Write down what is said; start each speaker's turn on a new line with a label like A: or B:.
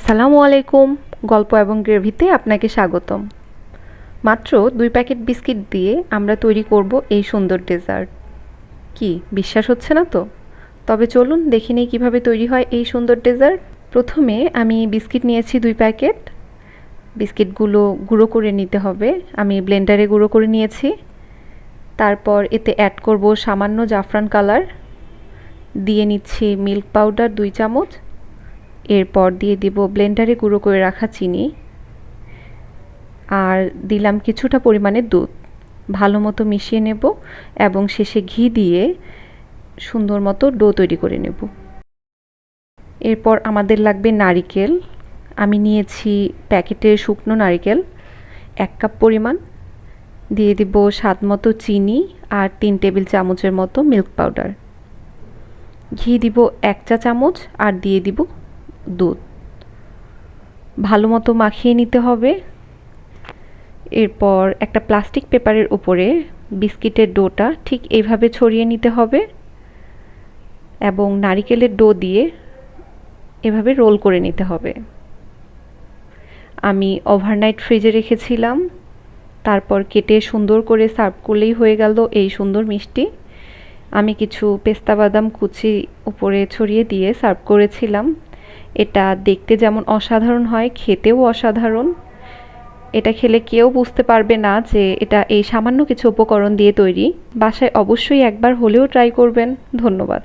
A: আসসালামু আলাইকুম। গল্প এবং গ্রেভিতে আপনাকে স্বাগতম। মাত্র 2 প্যাকেট বিস্কিট দিয়ে আমরা তৈরি করব এই সুন্দর ডেজার্ট। কি বিশ্বাস হচ্ছে না তো? তবে চলুন দেখে নিই কীভাবে তৈরি হয় এই সুন্দর ডেজার্ট। প্রথমে আমি বিস্কিট নিয়েছি 2 প্যাকেট। বিস্কিটগুলো গুঁড়ো করে নিতে হবে। আমি ব্লেন্ডারে গুঁড়ো করে নিয়েছি। তারপর এতে অ্যাড করব সামান্য জাফরান কালার, দিয়ে নিচ্ছি মিল্ক পাউডার 2 চামচ, এরপর দিয়ে দিব ব্লেন্ডারে গুঁড়ো করে রাখা চিনি, আর দিলাম কিছুটা পরিমাণে দুধ। ভালো মতো মিশিয়ে নেব এবং শেষে ঘি দিয়ে সুন্দর মতো ডো তৈরি করে নেব। এরপর আমাদের লাগবে নারিকেল। আমি নিয়েছি প্যাকেটের শুকনো নারিকেল 1 কাপ পরিমাণ, দিয়ে দিব স্বাদ মতো চিনি আর 3 টেবিল চামচের মতো মিল্ক পাউডার। ঘি দিব 1 চা চামচ আর দিয়ে দিব দুধ। ভালো মতো মাখিয়ে নিতে হবে। এরপর একটা প্লাস্টিক পেপারের উপরে বিস্কিটের ডোটা ঠিক এইভাবে ছড়িয়ে নিতে হবে এবং নারিকেলের ডো দিয়ে এভাবে রোল করে নিতে হবে। আমি ওভারনাইট ফ্রিজে রেখেছিলাম, তারপর কেটে সুন্দর করে সার্ভ করলেই হয়ে গেল এই সুন্দর মিষ্টি। আমি কিছু পেস্তা বাদাম কুচি উপরে ছড়িয়ে দিয়ে সার্ভ করেছিলাম। এটা দেখতে যেমন অসাধারণ হয়, খেতেও অসাধারণ। এটা খেলে কেউ বুঝতে পারবে না যে এটা এই সামান্য কিছু উপকরণ দিয়ে তৈরি। বাসায় অবশ্যই একবার হলেও ট্রাই করবেন। ধন্যবাদ।